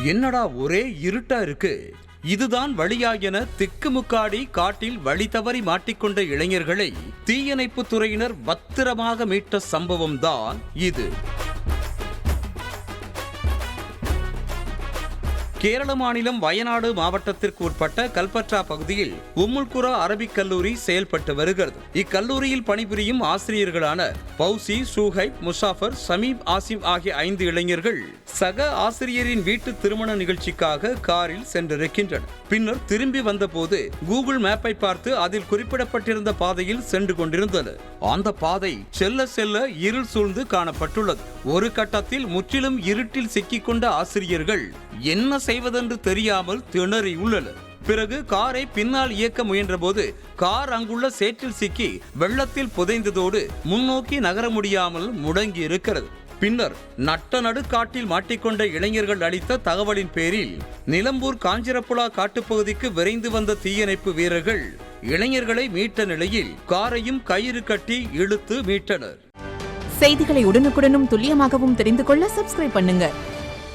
என்னடா ஒரே இருட்டா இருக்கு, இதுதான் வழியா என திக்குமுக்காடி காட்டில் வழி தவறி மாட்டிக்கொண்ட இளைஞர்களை தீயணைப்பு துறையினர் பத்திரமாக மீட்ட சம்பவம் தான் இது. கேரள மாநிலம் வயநாடு மாவட்டத்திற்கு உட்பட்ட கல்பற்றா பகுதியில் உம்முல்குரா அரபிக் கல்லூரி செயல்பட்டு வருகிறது. இக்கல்லூரியில் பணிபுரியும் ஆசிரியர்களான பௌசி, ஷூஹைப், முசாஃபர், சமீப், ஆசிம் ஆகிய 5 இளைஞர்கள் சக ஆசிரியரின் வீட்டு திருமண நிகழ்ச்சிக்காக காரில் சென்றிருக்கின்றனர். பின்னர் திரும்பி வந்தபோது கூகுள் மேப்பை பார்த்து அதில் குறிப்பிடப்பட்டிருந்த பாதையில் சென்று கொண்டிருந்தனர். அந்த பாதை செல்ல செல்ல இருள் சூழ்ந்து காணப்பட்டுள்ளது. ஒரு கட்டத்தில் முற்றிலும் இருட்டில் சிக்கிக்கொண்ட ஆசிரியர்கள் என்ன செய்வதென்று தெரியாமல் திணறியுள்ளனர். பிறகு காரை பின்னால் இயக்க முயன்றபோது கார் அங்குள்ள சேற்றில் சிக்கி வெள்ளத்தில் புதைந்ததோடு முன்னோக்கி நகர முடியாமல் முடங்கி இருக்கிறது. பின்னர் நட்ட நடுக்காட்டில் மாட்டிக்கொண்ட இளைஞர்கள் அளித்த தகவலின் பேரில் நிலம்பூர் காஞ்சிரப்புழா காட்டுப்பகுதிக்கு விரைந்து வந்த தீயணைப்பு வீரர்கள் இளைஞர்களை மீட்ட நிலையில் காரையும் கயிறு கட்டி இழுத்து மீட்டனர். செய்திகளை உடனுக்குடனும் துல்லியமாகவும் தெரிந்து கொள்ள சப்ஸ்கிரைப் பண்ணுங்க.